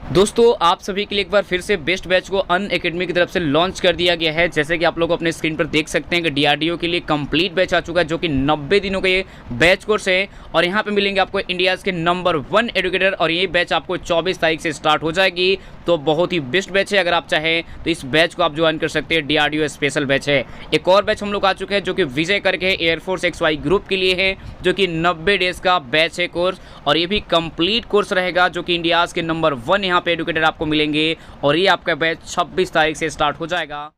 दोस्तों आप सभी के लिए एक बार फिर से बेस्ट बैच को अनअकैडमी की तरफ से लॉन्च कर दिया गया है। जैसे कि आप लोग अपने स्क्रीन पर देख सकते हैं कि डीआरडीओ के लिए कंप्लीट बैच आ चुका है, जो कि 90 दिनों का ये बैच कोर्स है। और यहाँ पे मिलेंगे आपको इंडियाज़ के नंबर 1 एजुकेटर, और ये बैच आपको 24 तारीख से स्टार्ट हो जाएगी। तो बहुत ही बेस्ट बैच है, अगर आप चाहें तो इस बैच को आप ज्वाइन कर सकते हैं। डीआरडीओ स्पेशल बैच है। एक और बैच हम लोग आ चुके हैं जो कि विजय करके एयरफोर्स XY ग्रुप के लिए है, जो कि 90 डेज का बैच है कोर्स, और ये भी कंप्लीट कोर्स रहेगा, जो कि इंडियाज़ के नंबर 1 यहाँ पे एजुकेटर आपको मिलेंगे। और ये आपका बैच 26 तारीख से स्टार्ट हो जाएगा।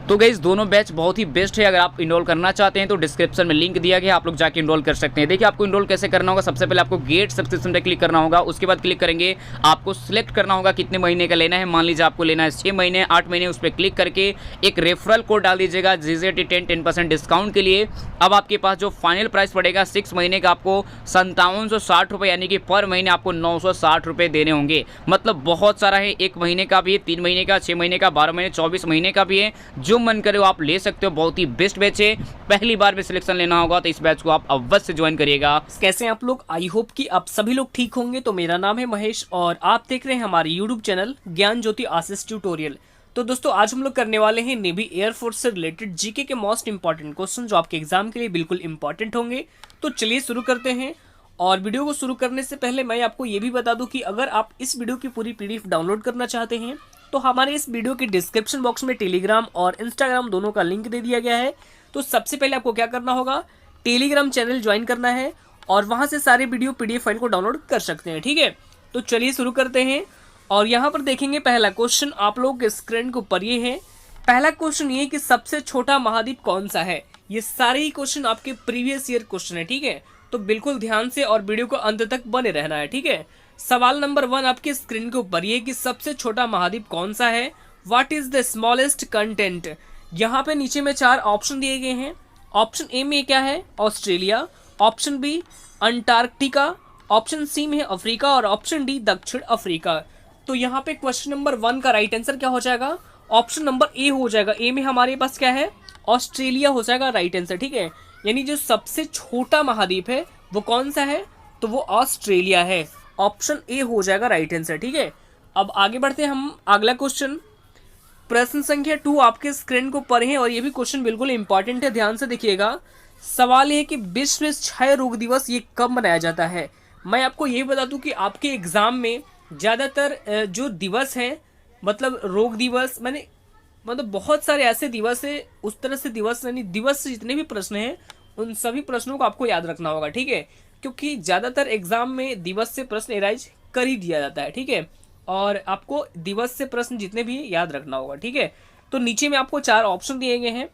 तो गाइस दोनों बैच बहुत ही बेस्ट है। अगर आप इनरोल करना चाहते हैं तो डिस्क्रिप्शन में लिंक दिया गया है, आप लोग जाके इनरोल कर सकते हैं। देखिए आपको इनरोल कैसे करना होगा। सबसे पहले आपको गेट सब्सक्रिप्शन पे क्लिक करना होगा। उसके बाद क्लिक करेंगे, आपको सिलेक्ट करना होगा कितने महीने का लेना है। मान लीजिए आपको लेना है 6 महीने 8 महीने, उस पर क्लिक करके एक रेफरल कोड डाल दीजिएगा GZT 10% डिस्काउंट के लिए। अब आपके पास जो फाइनल प्राइस पड़ेगा 6 महीने का आपको 5760 रुपये, यानी कि पर महीने आपको 960 रुपये देने होंगे। मतलब बहुत सारा है, 1 महीने का भी है, 3 महीने का, 6 महीने का, 12 महीने, 24 महीने का भी है। जो मन करे आप ले सकते हो। बहुत ही बेस्ट बैच है। पहली बार में सिलेक्शन लेना होगा तो इस बैच को आप अवश्य ज्वाइन करिएगा। कैसे हैं आप लोग? आई होप कि आप सभी लोग ठीक होंगे। तो मेरा नाम है महेश और आप देख रहे हैं हमारे यूट्यूब चैनल ज्ञान ज्योति आशीष ट्यूटोरियल। तो दोस्तों आज हम लोग करने वाले हैं नेवी एयरफोर्स से रिलेटेड जीके के मोस्ट इंपॉर्टेंट क्वेश्चन, जो आपके एग्जाम के लिए बिल्कुल इंपॉर्टेंट होंगे। तो चलिए शुरू करते हैं। और वीडियो को शुरू करने से पहले मैं आपको ये भी बता दूं कि अगर आप इस वीडियो की पूरी PDF डाउनलोड करना चाहते हैं तो हमारे इस वीडियो के डिस्क्रिप्शन बॉक्स में टेलीग्राम और इंस्टाग्राम दोनों का लिंक दे दिया गया है। तो सबसे पहले आपको क्या करना होगा, टेलीग्राम चैनल ज्वाइन करना है और वहां से सारे वीडियो PDF फाइल को डाउनलोड कर सकते हैं। ठीक है, तो चलिए शुरू करते हैं। और यहाँ पर देखेंगे पहला क्वेश्चन आप लोग के स्क्रीन के ऊपर ये है। पहला क्वेश्चन ये कि सबसे छोटा महाद्वीप कौन सा है। ये सारे ही क्वेश्चन आपके प्रीवियस ईयर क्वेश्चन है। ठीक है, तो बिल्कुल ध्यान से और वीडियो को अंत तक बने रहना है। ठीक है, सवाल नंबर 1 आपके स्क्रीन के ऊपर ये कि सबसे छोटा महाद्वीप कौन सा है। What is the smallest content. यहाँ पे नीचे में 4 ऑप्शन दिए गए हैं। ऑप्शन ए में क्या है, Australia. Option B Antarctica. Option C में है अफ्रीका और ऑप्शन डी दक्षिण अफ्रीका। तो यहाँ पे क्वेश्चन नंबर 1 का राइट आंसर क्या हो जाएगा, ऑप्शन नंबर ए हो जाएगा। ए में हमारे पास क्या है, ऑस्ट्रेलिया हो जाएगा राइट आंसर। ठीक है, यानी जो सबसे छोटा महाद्वीप है वो कौन सा है, तो वो ऑस्ट्रेलिया है। ऑप्शन ए हो जाएगा राइट आंसर। ठीक है, अब आगे बढ़ते हैं हम। अगला क्वेश्चन प्रश्न संख्या 2 आपके स्क्रीन को ऊपर है और ये भी क्वेश्चन बिल्कुल इंपॉर्टेंट है, ध्यान से देखिएगा। सवाल ये है कि विश्व क्षय रोग दिवस ये कब मनाया जाता है। मैं आपको ये बता दूं कि आपके एग्जाम में ज़्यादातर जो दिवस है, मतलब रोग दिवस, मतलब बहुत सारे ऐसे दिवस है, उस तरह से दिवस यानी दिवस से जितने भी प्रश्न हैं उन सभी प्रश्नों को आपको याद रखना होगा। ठीक है, क्योंकि ज़्यादातर एग्जाम में दिवस से प्रश्न एराइज कर ही दिया जाता है। ठीक है, और आपको दिवस से प्रश्न जितने भी याद रखना होगा। ठीक है, तो नीचे में आपको 4 ऑप्शन दिए गए हैं।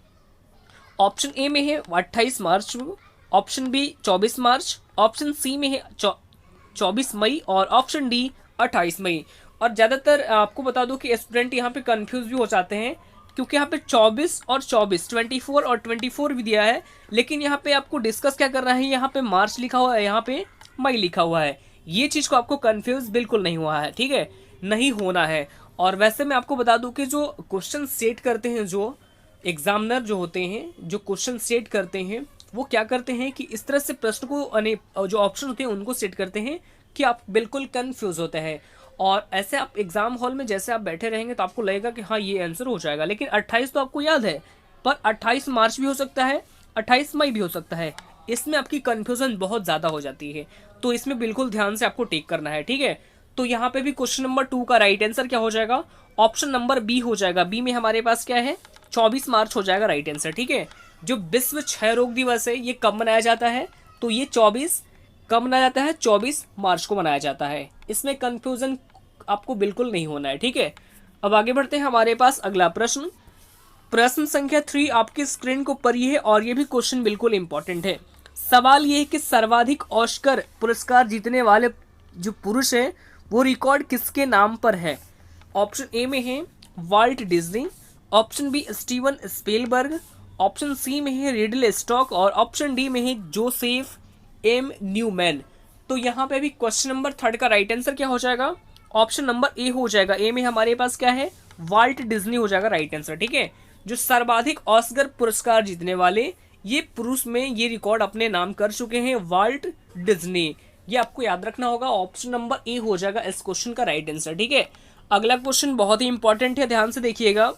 ऑप्शन ए में है 28 मार्च, ऑप्शन बी 24 मार्च, ऑप्शन सी में है 24 मई और ऑप्शन डी 28 मई। और ज़्यादातर आपको बता दूं कि स्टूडेंट यहाँ पे कंफ्यूज भी हो जाते हैं, क्योंकि यहाँ पे 24 और 24 24 और 24 भी दिया है, लेकिन यहाँ पे आपको डिस्कस क्या करना है, यहाँ पे मार्च लिखा हुआ है, यहाँ पे मई लिखा हुआ है। ये चीज़ को आपको कंफ्यूज बिल्कुल नहीं हुआ है। ठीक है, नहीं होना है। और वैसे मैं आपको बता दूं कि जो क्वेश्चन सेट करते हैं, जो एग्जामिनर जो होते हैं, जो क्वेश्चन सेट करते हैं, वो क्या करते हैं कि इस तरह से प्रश्न को जो ऑप्शन होते हैं उनको सेट करते हैं कि आप बिल्कुल कंफ्यूज होते हैं। और ऐसे आप एग्जाम हॉल में जैसे आप बैठे रहेंगे तो आपको लगेगा कि हाँ ये आंसर हो जाएगा, लेकिन 28 तो आपको याद है, पर 28 मार्च भी हो सकता है, 28 मई भी हो सकता है। इसमें आपकी कंफ्यूजन बहुत ज़्यादा हो जाती है, तो इसमें बिल्कुल ध्यान से आपको टेक करना है। ठीक है, तो यहाँ पे भी क्वेश्चन नंबर 2 का राइट आंसर क्या हो जाएगा, ऑप्शन नंबर बी हो जाएगा। बी में हमारे पास क्या है, 24 मार्च हो जाएगा राइट आंसर। ठीक है, जो विश्व क्षय रोग दिवस है ये कब मनाया जाता है, तो ये 24 कब मनाया जाता है, 24 मार्च को मनाया जाता है। इसमें कंफ्यूजन आपको बिल्कुल नहीं होना है। ठीक है, अब आगे बढ़ते हैं हमारे पास अगला प्रश्न। प्रश्न संख्या 3 आपके स्क्रीन को ऊपर है और ये भी क्वेश्चन बिल्कुल इंपॉर्टेंट है। सवाल ये है कि सर्वाधिक ऑस्कर पुरस्कार जीतने वाले जो पुरुष हैं वो रिकॉर्ड किसके नाम पर है। ऑप्शन ए में है Walt Disney, option B Steven Spielberg, option C में है रिडले स्टॉक और ऑप्शन डी में है जोसेफ M. न्यूमैन। तो यहाँ पे भी क्वेश्चन नंबर 3 का राइट आंसर क्या हो जाएगा, ऑप्शन नंबर ए हो जाएगा। ए में हमारे पास क्या है, वाल्ट डिज्नी हो जाएगा राइट आंसर। ठीक है, जो सर्वाधिक ऑस्कर पुरस्कार जीतने वाले ये पुरुष में ये रिकॉर्ड अपने नाम कर चुके हैं, वाल्ट डिज्नी। ये आपको याद रखना होगा। ऑप्शन नंबर ए हो जाएगा इस क्वेश्चन का राइट आंसर। ठीक है, अगला क्वेश्चन बहुत ही इंपॉर्टेंट है, ध्यान से देखिएगा।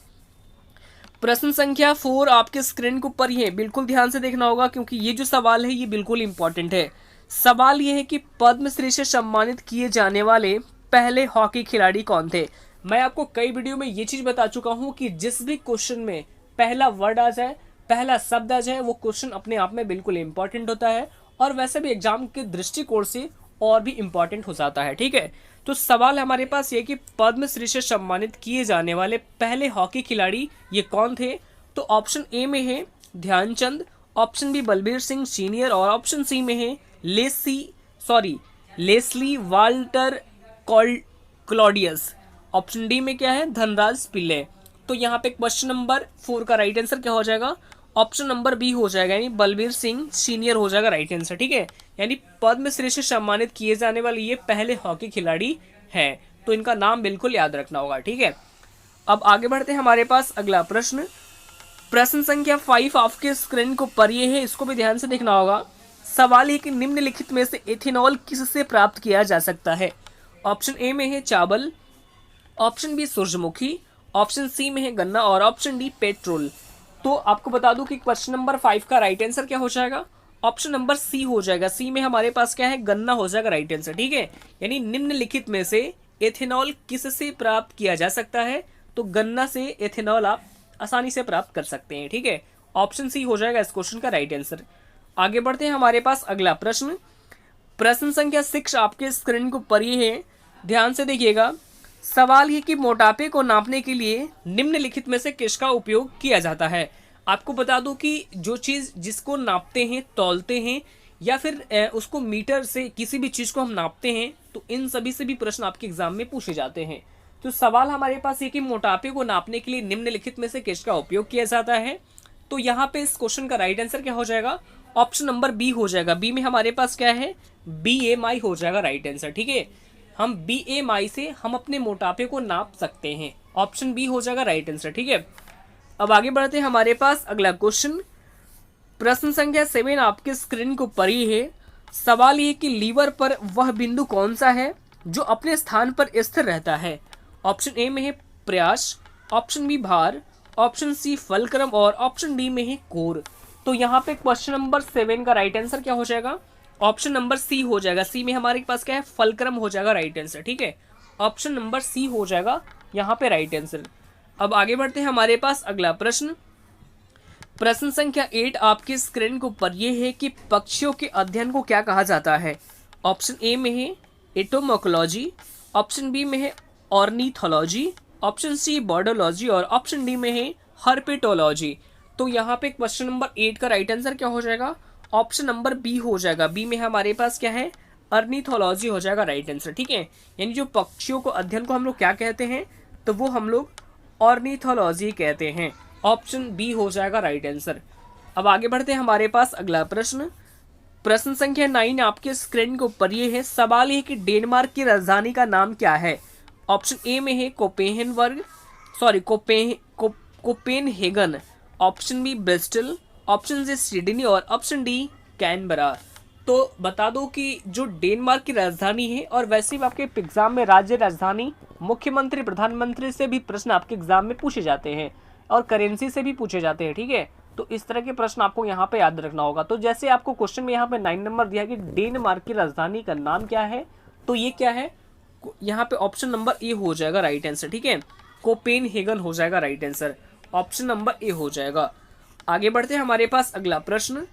प्रश्न संख्या 4 आपके स्क्रीन के ऊपर ही है, बिल्कुल ध्यान से देखना होगा क्योंकि ये जो सवाल है ये बिल्कुल इंपॉर्टेंट है। सवाल ये है कि पद्मश्री से सम्मानित किए जाने वाले पहले हॉकी खिलाड़ी कौन थे। मैं आपको कई वीडियो में ये चीज बता चुका हूं कि जिस भी क्वेश्चन में पहला वर्ड आ जाए, पहला शब्द आ जाए, वो क्वेश्चन अपने आप में बिल्कुल इंपॉर्टेंट होता है और वैसे भी एग्जाम के दृष्टिकोण से और भी इंपॉर्टेंट हो जाता है। ठीक है, तो सवाल हमारे पास ये कि पद्मश्री से सम्मानित किए जाने वाले पहले हॉकी खिलाड़ी ये कौन थे। तो ऑप्शन ए में है Dhyanchand, option B Balbir Singh senior और ऑप्शन सी में है लेस्ली वाल्टर क्लॉडियस। ऑप्शन डी में क्या है धनराज पिल्ले। तो यहाँ पे क्वेश्चन नंबर 4 का राइट आंसर क्या हो जाएगा, ऑप्शन नंबर बी हो जाएगा, यानी बलबीर सिंह सीनियर हो जाएगा राइट आंसर। ठीक है, यानी पद्मश्री से सम्मानित किए जाने वाले ये पहले हॉकी खिलाड़ी हैं, तो इनका नाम बिल्कुल याद रखना होगा। ठीक है, अब आगे बढ़ते हैं हमारे पास अगला प्रश्न। प्रश्न संख्या 5 आपके स्क्रीन को पर ये है, इसको भी ध्यान से देखना होगा। सवाल है कि निम्नलिखित में से एथेनॉल किससे प्राप्त किया जा सकता है। ऑप्शन ए में है चावल, ऑप्शन बी सूरजमुखी, ऑप्शन सी में है गन्ना और ऑप्शन डी पेट्रोल। तो आपको बता दूं कि क्वेश्चन नंबर 5 का राइट आंसर क्या हो जाएगा, ऑप्शन नंबर सी हो जाएगा। सी में हमारे पास क्या है गन्ना हो जाएगा राइट आंसर। ठीक है, यानी निम्नलिखित में से एथेनॉल किससे प्राप्त किया जा सकता है, तो गन्ना से एथेनॉल आप आसानी से प्राप्त कर सकते हैं। ठीक है, ऑप्शन सी हो जाएगा इस क्वेश्चन का राइट आंसर। आगे बढ़ते हैं हमारे पास अगला प्रश्न। प्रश्न संख्या 6 आपके स्क्रीन को पर ये है, ध्यान से देखिएगा। सवाल है कि मोटापे को नापने के लिए निम्नलिखित में से किसका उपयोग किया जाता है। आपको बता दूं कि जो चीज़ जिसको नापते हैं, तौलते हैं या फिर उसको मीटर से किसी भी चीज़ को हम नापते हैं, तो इन सभी से भी प्रश्न आपके एग्जाम में पूछे जाते हैं। तो सवाल हमारे पास ये कि मोटापे को नापने के लिए निम्नलिखित में से किसका उपयोग किया जाता है। तो यहाँ पे इस क्वेश्चन का राइट आंसर क्या हो जाएगा, ऑप्शन नंबर बी हो जाएगा। बी में हमारे पास क्या है BMI हो जाएगा राइट आंसर। ठीक है, हम BMI से हम अपने मोटापे को नाप सकते हैं, ऑप्शन बी हो जाएगा राइट आंसर। ठीक है, अब आगे बढ़ते हैं हमारे पास अगला क्वेश्चन। प्रश्न संख्या 7 आपके स्क्रीन को पर ही है। सवाल ये कि लीवर पर वह बिंदु कौन सा है जो अपने स्थान पर स्थिर रहता है। ऑप्शन ए में है प्रयास, ऑप्शन बी भार, ऑप्शन सी फलक्रम और ऑप्शन डी में है कोर। तो यहाँ पे क्वेश्चन नंबर 7 का राइट आंसर क्या हो जाएगा, ऑप्शन नंबर सी हो जाएगा। सी में हमारे पास क्या है फलक्रम हो जाएगा राइट आंसर। ठीक है, ऑप्शन नंबर सी हो जाएगा यहाँ पे राइट आंसर। अब आगे बढ़ते हैं हमारे पास अगला प्रश्न। प्रश्न संख्या 8 आपके स्क्रीन को पर ये है कि पक्षियों के अध्ययन को क्या कहा जाता है। ऑप्शन ए में है एटोमोकोलॉजी, ऑप्शन बी में है ऑर्निथोलॉजी, ऑप्शन सी बर्डोलॉजी और ऑप्शन डी में है हर्पेटोलॉजी। तो यहाँ पे क्वेश्चन नंबर 8 का राइट आंसर क्या हो जाएगा, ऑप्शन नंबर बी हो जाएगा। बी में हमारे पास क्या है अर्निथोलॉजी हो जाएगा राइट आंसर। ठीक है, यानी जो पक्षियों को अध्ययन को हम लोग क्या कहते हैं, तो वो हम लोग ऑर्निथोलॉजी कहते हैं, ऑप्शन बी हो जाएगा राइट आंसर। अब आगे बढ़ते हैं हमारे पास अगला प्रश्न। प्रश्न संख्या 9 आपके स्क्रीन को पर ये है। सवाल ये कि डेनमार्क की राजधानी का नाम क्या है। ऑप्शन ए में है Copenhagen, option B Bristol, option C Sydney और ऑप्शन डी कैनबरा। तो बता दो कि जो डेनमार्क की राजधानी है, और वैसे भी आपके एग्जाम में राज्य राजधानी, मुख्यमंत्री, प्रधानमंत्री से भी प्रश्न आपके एग्जाम में पूछे जाते हैं और करेंसी से भी पूछे जाते हैं। ठीक है, तो इस तरह के प्रश्न आपको यहाँ पे याद रखना होगा। तो जैसे आपको क्वेश्चन में यहाँ पे 9 नंबर दिया कि डेनमार्क की राजधानी का नाम क्या है, तो ये क्या है, यहाँ पे ऑप्शन नंबर ए हो जाएगा राइट आंसर। ठीक है, कोपेनहेगन हो जाएगा right answer, option number A हो जाएगा। आगे बढ़ते हैं हमारे पास अगला प्रश्न।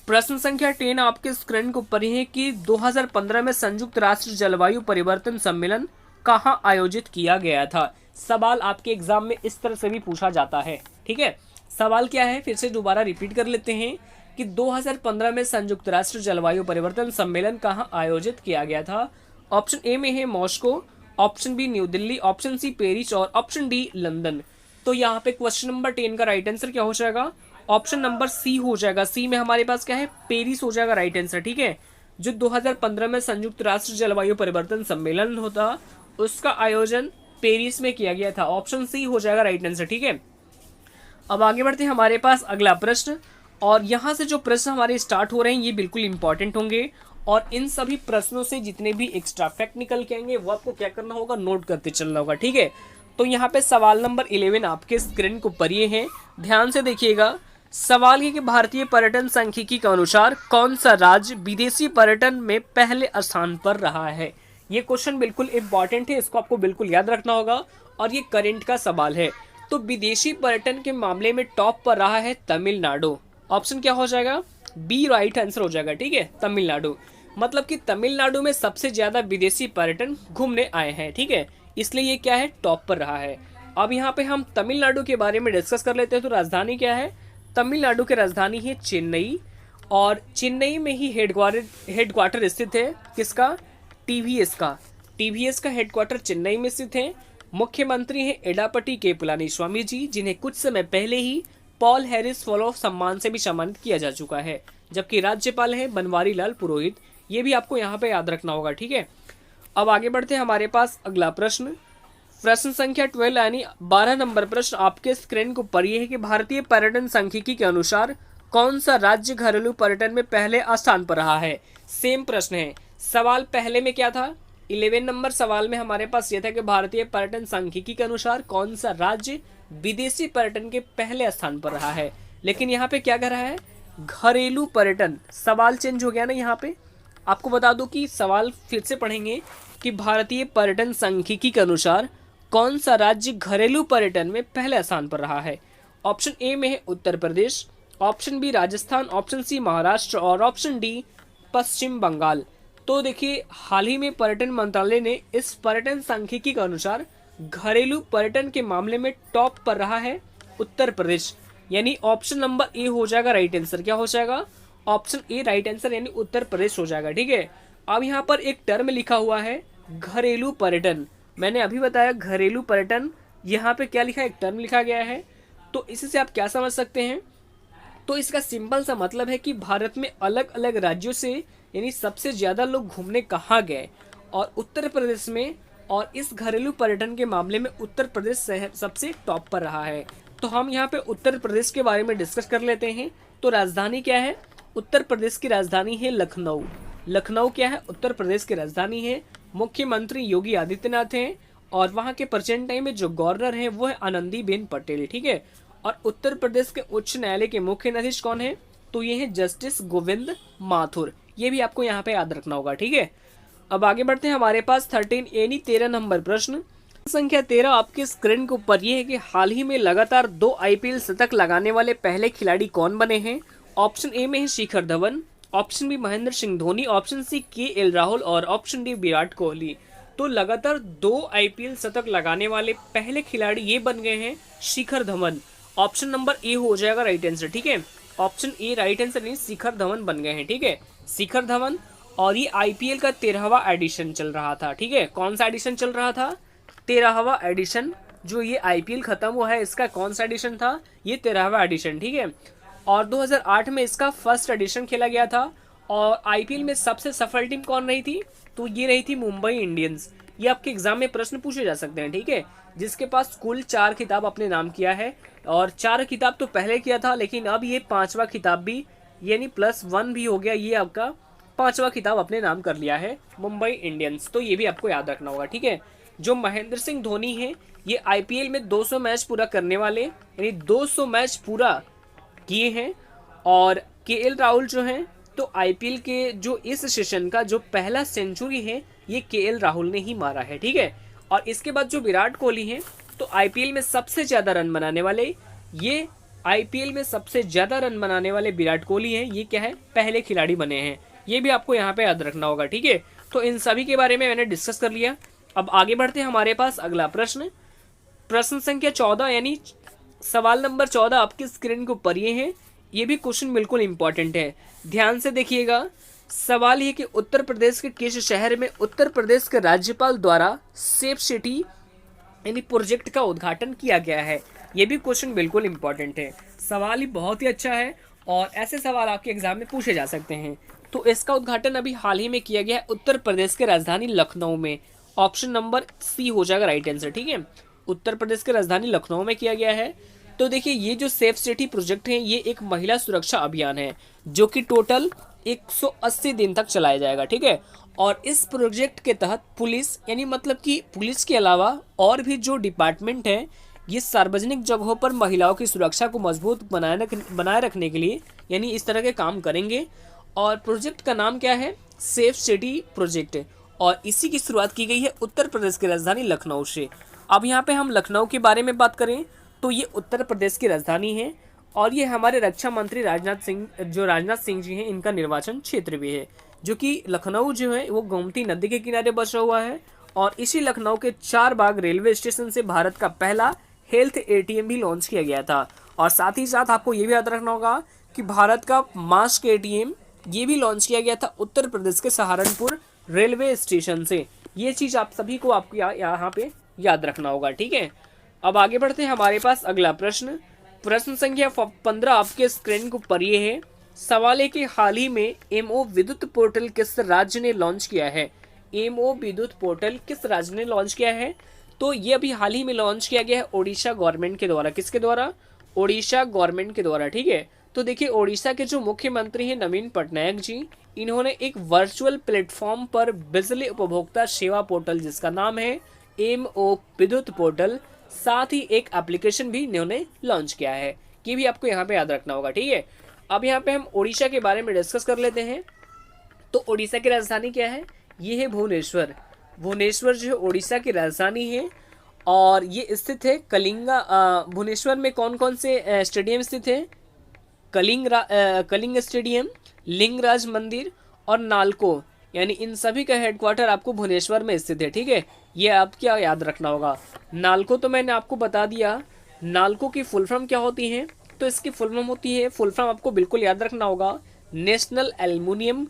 प्रश्न संख्या 10 आपके स्क्रीन को पर है कि 2015 में संयुक्त राष्ट्र जलवायु परिवर्तन सम्मेलन कहाँ आयोजित किया गया था। सवाल आपके एग्जाम में इस तरह से भी पूछा जाता है। ठीक है, सवाल क्या है, फिर से दोबारा रिपीट कर लेते हैं कि 2015 में संयुक्त राष्ट्र जलवायु परिवर्तन सम्मेलन कहाँ आयोजित किया गया था। ऑप्शन ए में है Moscow, option B New Delhi, option C Paris और ऑप्शन डी लंदन। तो यहाँ पे क्वेश्चन नंबर 10 का राइट आंसर क्या हो जाएगा, ऑप्शन नंबर सी हो जाएगा। सी में हमारे पास क्या है पेरिस हो जाएगा राइट आंसर। ठीक है, जो 2015 में संयुक्त राष्ट्र जलवायु परिवर्तन सम्मेलन होता उसका आयोजन पेरिस में किया गया था, ऑप्शन सी हो जाएगा राइट आंसर। ठीक है, अब आगे बढ़ते हैं हमारे पास अगला प्रश्न, और यहाँ से जो प्रश्न हमारे स्टार्ट हो रहे हैं ये बिल्कुल इंपॉर्टेंट होंगे और इन सभी प्रश्नों से जितने भी एक्स्ट्रा फैक्ट निकल के आएंगे वो आपको क्या करना होगा, नोट करते चलना होगा। ठीक है, तो यहाँ पे सवाल नंबर 11 आपके स्क्रीन के ऊपर ये है, ध्यान से देखिएगा। सवाल ये कि भारतीय पर्यटन सांख्यिकी के अनुसार कौन सा राज्य विदेशी पर्यटन में पहले स्थान पर रहा है। ये क्वेश्चन बिल्कुल इंपॉर्टेंट है, इसको आपको बिल्कुल याद रखना होगा और ये करंट का सवाल है। तो विदेशी पर्यटन के मामले में टॉप पर रहा है तमिलनाडु। ऑप्शन क्या हो जाएगा, बी राइट आंसर हो जाएगा। ठीक है, तमिलनाडु, मतलब कि तमिलनाडु में सबसे ज्यादा विदेशी पर्यटन घूमने आए हैं। ठीक है, इसलिए ये क्या है, टॉप पर रहा है। अब यहाँ पे हम तमिलनाडु के बारे में डिस्कस कर लेते हैं। तो राजधानी क्या है, तमिलनाडु की राजधानी है चेन्नई, और चेन्नई में ही हेडक्वार्टर स्थित है किसका, टीवीएस का। टीवीएस का हेडक्वार्टर चेन्नई में स्थित है। मुख्यमंत्री हैं एडापट्टी के पलानीस्वामी जी, जिन्हें कुछ समय पहले ही पॉल हैरिस फॉलो ऑफ सम्मान से भी सम्मानित किया जा चुका है। जबकि राज्यपाल हैं बनवारी लाल पुरोहित। ये भी आपको यहाँ पे याद रखना होगा। ठीक है, अब आगे बढ़ते हैं हमारे पास अगला प्रश्न, प्रश्न संख्या 12 यानी 12 नंबर प्रश्न आपके स्क्रीन के ऊपर ये है कि भारतीय पर्यटन सांख्यिकी के अनुसार कौन सा राज्य घरेलू पर्यटन में पहले स्थान पर रहा है। सेम प्रश्न है, सवाल पहले में क्या था, 11 नंबर सवाल में हमारे पास ये था कि भारतीय पर्यटन सांख्यिकी के अनुसार कौन सा राज्य विदेशी पर्यटन के पहले स्थान पर रहा है। लेकिन यहाँ पे क्या कर रहा है, घरेलू पर्यटन। सवाल चेंज हो गया ना। यहाँ पे आपको बता दूं कि सवाल फिर से पढ़ेंगे कि भारतीय पर्यटन सांख्यिकी के अनुसार कौन सा राज्य घरेलू पर्यटन में पहले स्थान पर रहा है। ऑप्शन ए में है Uttar Pradesh, option B Rajasthan, option C Maharashtra और ऑप्शन डी पश्चिम बंगाल। तो देखिए, हाल ही में पर्यटन मंत्रालय ने इस पर्यटन सांख्यिकी के अनुसार घरेलू पर्यटन के मामले में टॉप पर रहा है उत्तर प्रदेश, यानी ऑप्शन नंबर ए हो जाएगा राइट आंसर। क्या हो जाएगा, ऑप्शन ए राइट आंसर, यानी उत्तर प्रदेश हो जाएगा। ठीक है, अब यहाँ पर एक टर्म लिखा हुआ है घरेलू पर्यटन। मैंने अभी बताया घरेलू पर्यटन, यहाँ पे क्या लिखा है, एक टर्म लिखा गया है। तो इससे आप क्या समझ सकते हैं, तो इसका सिंपल सा मतलब है कि भारत में अलग अलग राज्यों से यानी सबसे ज्यादा लोग घूमने कहाँ गए, और उत्तर प्रदेश में, और इस घरेलू पर्यटन के मामले में उत्तर प्रदेश सबसे टॉप पर रहा है। तो हम यहाँ पे उत्तर प्रदेश के बारे में डिस्कस कर लेते हैं। तो राजधानी क्या है, उत्तर प्रदेश की राजधानी है लखनऊ। लखनऊ क्या है, उत्तर प्रदेश की राजधानी है। मुख्यमंत्री योगी आदित्यनाथ हैं, और वहाँ के प्रेजेंट टाइम में जो गवर्नर है वो है आनंदीबेन पटेल। ठीक है, और उत्तर प्रदेश के उच्च न्यायालय के मुख्य न्यायाधीश कौन है, तो ये है जस्टिस गोविंद माथुर। ये भी आपको यहाँ पे याद रखना होगा। ठीक है, अब आगे बढ़ते हैं हमारे पास 13 नंबर प्रश्न संख्या 13 आपके स्क्रीन के ऊपर ये है कि हाल ही में लगातार 2 आईपीएल शतक लगाने वाले पहले खिलाड़ी कौन बने हैं। ऑप्शन ए में है Shikhar Dhawan, option B Mahendra Singh Dhoni, option C KL Rahul और ऑप्शन डी विराट कोहली। तो लगातार 2 आईपीएल शतक लगाने वाले पहले खिलाड़ी ये बन गए हैं शिखर धवन। ऑप्शन नंबर ए हो जाएगा राइट आंसर। ठीक है, ऑप्शन ए राइट आंसर नहीं, शिखर धवन बन गए हैं। ठीक है, शिखर धवन, और ये आईपीएल का 13वां एडिशन चल रहा था। ठीक है, कौन सा एडिशन चल रहा था, 13वां एडिशन। जो ये आईपीएल खत्म हुआ है इसका कौन सा एडिशन था, ये 13वां एडिशन। ठीक है, और 2008 में इसका फर्स्ट एडिशन खेला गया था। और आईपीएल में सबसे सफल टीम कौन रही थी, तो ये रही थी मुंबई इंडियंस। ये आपके एग्जाम में प्रश्न पूछे जा सकते हैं। ठीक है, जिसके पास कुल 4 खिताब अपने नाम किया है, और 4 खिताब तो पहले किया था, लेकिन अब ये 5वां खिताब भी यानी +1 भी हो गया, ये आपका 5वां खिताब अपने नाम कर लिया है मुंबई इंडियंस। तो ये भी आपको याद रखना होगा। ठीक है, जो महेंद्र सिंह धोनी है ये आईपीएल में 200 मैच पूरा करने वाले, यानी 200 मैच पूरा किए हैं। और केएल राहुल जो हैं, तो आईपीएल के जो इस सेशन का जो पहला सेंचुरी है ये केएल राहुल ने ही मारा है। ठीक है, और इसके बाद जो विराट कोहली हैं, तो आईपीएल में सबसे ज्यादा रन बनाने वाले, ये आईपीएल में सबसे ज्यादा रन बनाने वाले विराट कोहली हैं। ये क्या है, पहले खिलाड़ी बने हैं। ये भी आपको यहाँ पे याद रखना होगा। ठीक है, तो इन सभी के बारे में मैंने डिस्कस कर लिया। अब आगे बढ़ते हैं हमारे पास अगला प्रश्न, प्रश्न संख्या 14 यानी सवाल नंबर 14 आपकी स्क्रीन के ऊपर ये है। ये भी क्वेश्चन बिल्कुल इंपॉर्टेंट है, ध्यान से देखिएगा। सवाल ये कि उत्तर प्रदेश के किस शहर में उत्तर प्रदेश के राज्यपाल द्वारा सेफ सिटी यानी प्रोजेक्ट का उद्घाटन किया गया है। ये भी क्वेश्चन बिल्कुल इंपॉर्टेंट है। सवाल ही बहुत ही अच्छा है, और ऐसे सवाल आपके एग्जाम में पूछे जा सकते हैं। तो इसका उद्घाटन अभी हाल ही में किया गया है उत्तर प्रदेश के राजधानी लखनऊ में। ऑप्शन नंबर सी हो जाएगा राइट आंसर। ठीक है, उत्तर प्रदेश के राजधानी लखनऊ में किया गया है। तो देखिए, ये जो सेफ सिटी प्रोजेक्ट है ये एक महिला सुरक्षा अभियान है, जो कि टोटल 180 दिन तक चलाया जाएगा, ठीक है। और इस प्रोजेक्ट के तहत पुलिस, यानी मतलब कि पुलिस के अलावा और भी जो डिपार्टमेंट है, ये सार्वजनिक जगहों पर महिलाओं की सुरक्षा को मजबूत बनाए रखने के लिए यानी इस तरह के काम करेंगे। और प्रोजेक्ट का नाम क्या है? Safe city project. और इसी की शुरुआत की गई है उत्तर प्रदेश की राजधानी लखनऊ से। अब यहाँ पे हम लखनऊ के बारे में बात करें तो ये उत्तर प्रदेश की राजधानी है और ये हमारे रक्षा मंत्री राजनाथ सिंह जी हैं, इनका निर्वाचन क्षेत्र भी है। जो कि लखनऊ जो है वो गोमती नदी के किनारे बसा हुआ है। और इसी लखनऊ के 4 बाग रेलवे स्टेशन से भारत का पहला हेल्थ एटीएम भी लॉन्च किया गया था। और साथ ही साथ आपको ये भी याद रखना होगा कि भारत का मास्क एटीएम ये भी लॉन्च किया गया था उत्तर प्रदेश के सहारनपुर रेलवे स्टेशन से। ये चीज़ आप सभी को आपको यहाँ पे याद रखना होगा, ठीक है। अब आगे बढ़ते हैं, हमारे पास अगला प्रश्न संख्या 15 आपके स्क्रीन के ऊपर ये है। सवाल है कि हाल ही में एमओ विद्युत पोर्टल किस राज्य ने लॉन्च किया है? एमओ विद्युत पोर्टल किस राज्य ने लॉन्च किया है? तो ये अभी हाल ही में लॉन्च किया गया है ओडिशा गवर्नमेंट के द्वारा। किसके द्वारा? ओडिशा गवर्नमेंट के द्वारा, ठीक है। तो देखिए, ओडिशा के जो मुख्यमंत्री हैं नवीन पटनायक जी, इन्होंने एक वर्चुअल प्लेटफॉर्म पर बिजली उपभोक्ता सेवा पोर्टल जिसका नाम है एमओ विद्युत पोर्टल, साथ ही एक एप्लीकेशन भी इन्होंने लॉन्च किया है। ये भी आपको यहाँ पे याद रखना होगा, ठीक है। अब यहाँ पे हम ओडिशा के बारे में डिस्कस कर लेते हैं। तो ओडिशा की राजधानी क्या है? ये है भुवनेश्वर। भुवनेश्वर जो है ओडिशा की राजधानी है और ये स्थित है कलिंगा। भुवनेश्वर में कौन कौन से स्टेडियम स्थित है? कलिंग स्टेडियम, लिंगराज मंदिर और नालको, यानी इन सभी का हेडक्वार्टर आपको भुवनेश्वर में स्थित है, ठीक है। ये आप क्या याद रखना होगा? नालको तो मैंने आपको बता दिया। नालको की फुल फॉर्म क्या होती है? तो इसकी फुल फॉर्म आपको बिल्कुल याद रखना होगा, नेशनल एल्युमिनियम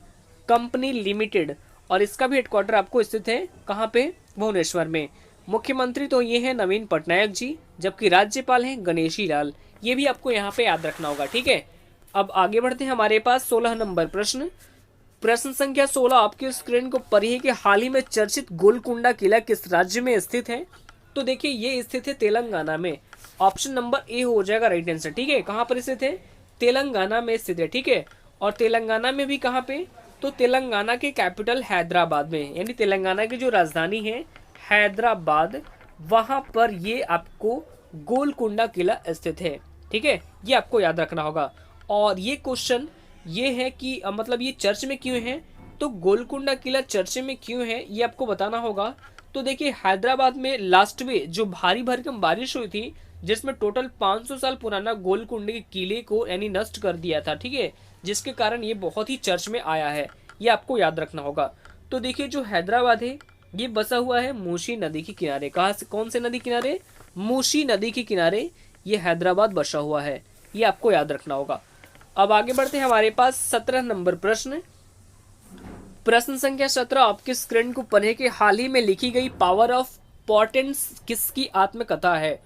कंपनी लिमिटेड। और इसका भी हेडक्वार्टर आपको स्थित है कहाँ पे? भुवनेश्वर में। मुख्यमंत्री तो ये है नवीन पटनायक जी, जबकि राज्यपाल हैं गणेशी लाल। ये भी आपको यहाँ पे याद रखना होगा, ठीक है। अब आगे बढ़ते हैं, हमारे पास 16 नंबर प्रश्न संख्या 16 आपके स्क्रीन को पर है कि हाल ही में चर्चित गोलकुंडा किला किस राज्य में स्थित है? तो देखिए, ये स्थित है तेलंगाना में। ऑप्शन नंबर ए हो जाएगा राइट आंसर, ठीक है। कहाँ पर स्थित है? तेलंगाना में स्थित है, ठीक है। और तेलंगाना में भी कहाँ पे? तो तेलंगाना के कैपिटल हैदराबाद में, यानी तेलंगाना की जो राजधानी है हैदराबाद, वहां पर ये आपको गोलकुंडा किला स्थित है, ठीक है। ये आपको याद रखना होगा। और ये क्वेश्चन ये है कि मतलब ये चर्च में क्यों है? तो गोलकुंडा किला चर्च में क्यों है ये आपको बताना होगा। तो देखिए, हैदराबाद में लास्ट में जो भारी भरकम बारिश हुई थी, जिसमें टोटल 500 साल पुराना गोलकुंडे के किले को यानी नष्ट कर दिया था, ठीक है, जिसके कारण ये बहुत ही चर्च में आया है। ये आपको याद रखना होगा। तो देखिए, जो हैदराबाद है ये बसा हुआ है मूसी नदी के किनारे। कहाँ से? कौन से नदी किनारे? मूसी नदी के किनारे ये हैदराबाद बसा हुआ है। ये आपको याद रखना होगा। अब आगे बढ़ते हैं, हमारे पास 17 नंबर प्रश्न संख्या 17 आपके स्क्रीन को पर है कि हाल ही में लिखी गई पावर ऑफ पोटेंस किसकी आत्मकथा है?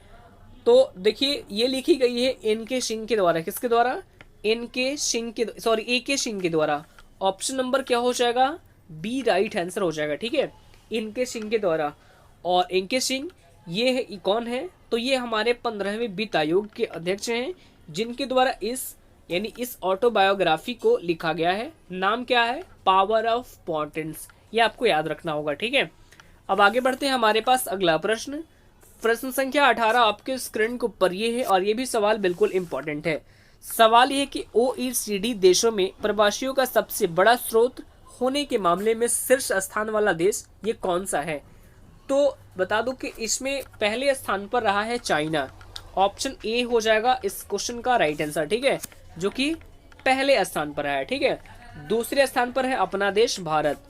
तो देखिए, ये लिखी गई है एन.के. सिंह के द्वारा। किसके द्वारा? ए.के. सिंह के द्वारा। ऑप्शन नंबर क्या हो जाएगा? बी राइट आंसर हो जाएगा, ठीक है। एन.के. सिंह के द्वारा। और एन.के. सिंह ये है कौन है? तो ये हमारे 15वें वित्त आयोग के अध्यक्ष हैं, जिनके द्वारा इस ऑटोबायोग्राफी को लिखा गया है। नाम क्या है? Power of potence. ये आपको याद रखना होगा, ठीक है। अब आगे बढ़ते हैं, हमारे पास अगला प्रश्न संख्या 18 आपके स्क्रीन के ऊपर ये है और ये भी सवाल बिल्कुल इंपॉर्टेंट है। सवाल ये है कि OECD देशों में प्रवासियों का सबसे बड़ा स्रोत होने के मामले में शीर्ष स्थान वाला देश ये कौन सा है? तो बता दूं कि इसमें पहले स्थान पर रहा है चाइना। ऑप्शन ए हो जाएगा इस क्वेश्चन का राइट आंसर, ठीक है, जो कि पहले स्थान पर है, ठीक है। दूसरे स्थान पर है अपना देश भारत।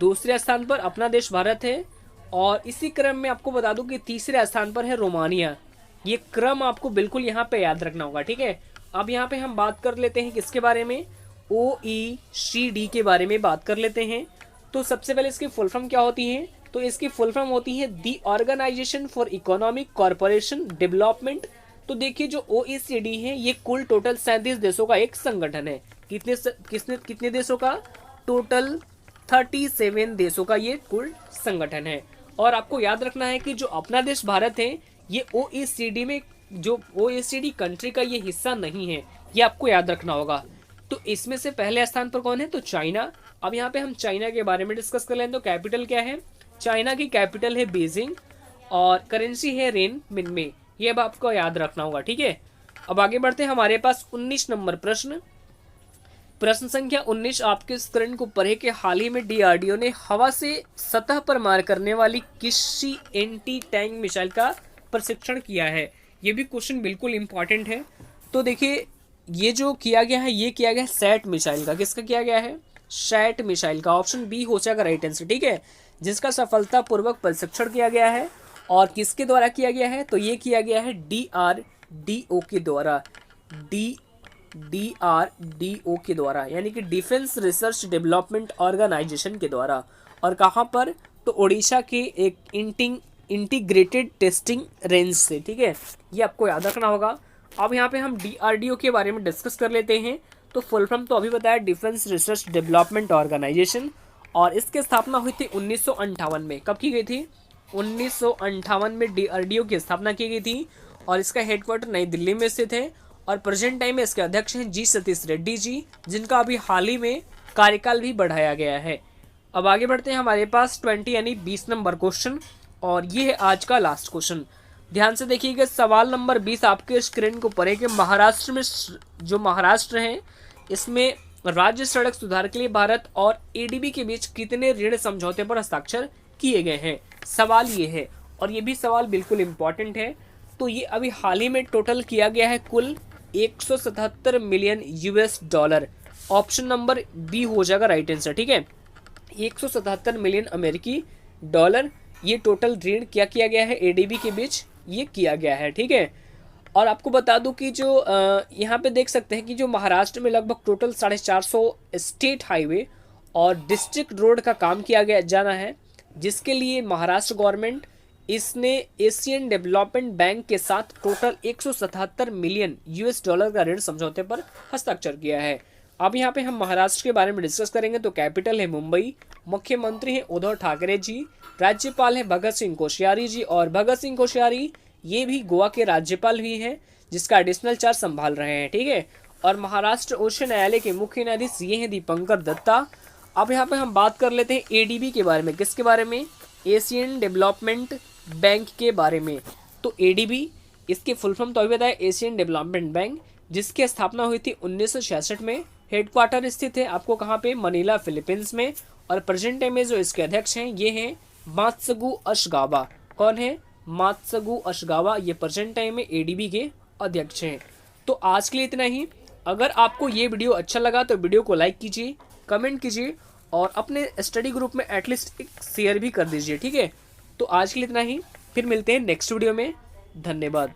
दूसरे स्थान पर अपना देश भारत है। और इसी क्रम में आपको बता दूं कि तीसरे स्थान पर है रोमानिया। ये क्रम आपको बिल्कुल यहाँ पे याद रखना होगा, ठीक है। अब यहाँ पे हम बात कर लेते हैं किसके बारे में? OECD के बारे में बात कर लेते हैं। तो सबसे पहले इसकी फुल फॉर्म क्या होती है? तो इसकी फुल फॉर्म होती है the organisation for economic corporation development. तो देखिए, जो OECD है ये कुल टोटल 37 देशों का एक संगठन है। कितने देशों का? टोटल 37 देशों का ये कुल संगठन है। और आपको याद रखना है कि जो अपना देश भारत है ये OECD में, जो OECD कंट्री का ये हिस्सा नहीं है। ये आपको याद रखना होगा। तो इसमें से पहले स्थान पर कौन है? तो चाइना। अब यहाँ पे हम चाइना के बारे में डिस्कस कर लें। तो कैपिटल क्या है? चाइना की कैपिटल है बीजिंग और करेंसी है रेन मिनमे। ये अब आपको याद रखना होगा, ठीक है। अब आगे बढ़ते हैं, हमारे पास 19 नंबर प्रश्न। प्रश्न संख्या 19 आपके स्क्रीन को पढ़े कि हाल ही में डीआरडीओ ने हवा से सतह पर मार करने वाली किसी एंटी टैंक मिसाइल का प्रशिक्षण किया है। ये भी क्वेश्चन बिल्कुल इंपॉर्टेंट है। तो देखिए, ये जो किया गया है, ये किया गया है सैट मिसाइल का। किसका किया गया है? सैट मिसाइल का। ऑप्शन बी हो जाएगा राइट आंसर, ठीक है, जिसका सफलतापूर्वक प्रशिक्षण किया गया है। और किसके द्वारा किया गया है? तो ये किया गया है DRDO के द्वारा। DRDO के द्वारा, यानी कि डिफेंस रिसर्च डेवलपमेंट ऑर्गेनाइजेशन के द्वारा। और कहाँ पर? तो उड़ीसा के एक इंटीग्रेटेड टेस्टिंग रेंज से, ठीक है, ये आपको याद रखना होगा। अब यहाँ पे हम DRDO के बारे में डिस्कस कर लेते हैं। तो फुल फॉर्म तो अभी बताया, डिफेंस रिसर्च डेवलपमेंट ऑर्गेनाइजेशन, और इसकी स्थापना हुई थी 1958 में। कब की गई थी? 1958 में DRDO की स्थापना की गई थी और इसका हेडक्वार्टर नई दिल्ली में स्थित है। और प्रेजेंट टाइम में इसके अध्यक्ष हैं जी सतीश रेड्डी जी, जिनका अभी हाल ही में कार्यकाल भी बढ़ाया गया है। अब आगे बढ़ते हैं, हमारे पास 20 यानी 20 नंबर क्वेश्चन, और ये है आज का लास्ट क्वेश्चन। ध्यान से देखिएगा, सवाल नंबर 20 आपके स्क्रीन को पढ़े कि महाराष्ट्र में, जो महाराष्ट्र है, इसमें राज्य सड़क सुधार के लिए भारत और ADB के बीच कितने ऋण समझौते पर हस्ताक्षर किए गए हैं? सवाल ये है, और ये भी सवाल बिल्कुल इंपॉर्टेंट है। तो ये अभी हाल ही में टोटल किया गया है कुल 177 मिलियन $। ऑप्शन नंबर बी हो जाएगा राइट आंसर, ठीक है, 177 मिलियन अमेरिकी डॉलर ये टोटल ऋण क्या किया गया है? ADB के बीच ये किया गया है, ठीक है। और आपको बता दूं कि जो यहाँ पे देख सकते हैं कि जो महाराष्ट्र में लगभग टोटल 450 स्टेट हाईवे और डिस्ट्रिक्ट रोड का काम किया गया जाना है, जिसके लिए महाराष्ट्र गवर्नमेंट इसने एशियन डेवलपमेंट बैंक के साथ टोटल 177 मिलियन $। का ऋण समझौते पर हस्ताक्षर किया है। अब यहाँ पे हम महाराष्ट्र के बारे में डिस्कस करेंगे। तो कैपिटल है मुंबई, मुख्यमंत्री है उद्धव ठाकरे जी, राज्यपाल है भगत सिंह कोश्यारी जी, और भगत सिंह कोश्यारी ये भी गोवा के राज्यपाल भी हैं, जिसका एडिशनल चार्ज संभाल रहे हैं, ठीक है। और महाराष्ट्र उच्च न्यायालय के मुख्य न्यायाधीश ये हैं दीपंकर दत्ता। अब यहाँ पे हम बात कर लेते हैं ADB के बारे में। किसके बारे में? एशियन डेवलपमेंट बैंक के बारे में। तो ADB, इसके फुल फॉर्म तो अभी बताया, एशियन डेवलपमेंट बैंक, जिसकी स्थापना हुई थी 1966 में। हेडक्वार्टर स्थित है आपको कहाँ पे? मनीला, फिलीपींस में। और प्रेजेंट टाइम में जो इसके अध्यक्ष हैं ये हैं मात्सुगु अशिगावा। कौन है? मात्सुगु अशिगावा, ये प्रेजेंट टाइम में ADB के अध्यक्ष हैं। तो आज के लिए इतना ही। अगर आपको ये वीडियो अच्छा लगा तो वीडियो को लाइक कीजिए, कमेंट कीजिए और अपने स्टडी ग्रुप में एटलीस्ट एक शेयर भी कर दीजिए, ठीक है। तो आज के लिए इतना ही, फिर मिलते हैं नेक्स्ट वीडियो में। धन्यवाद।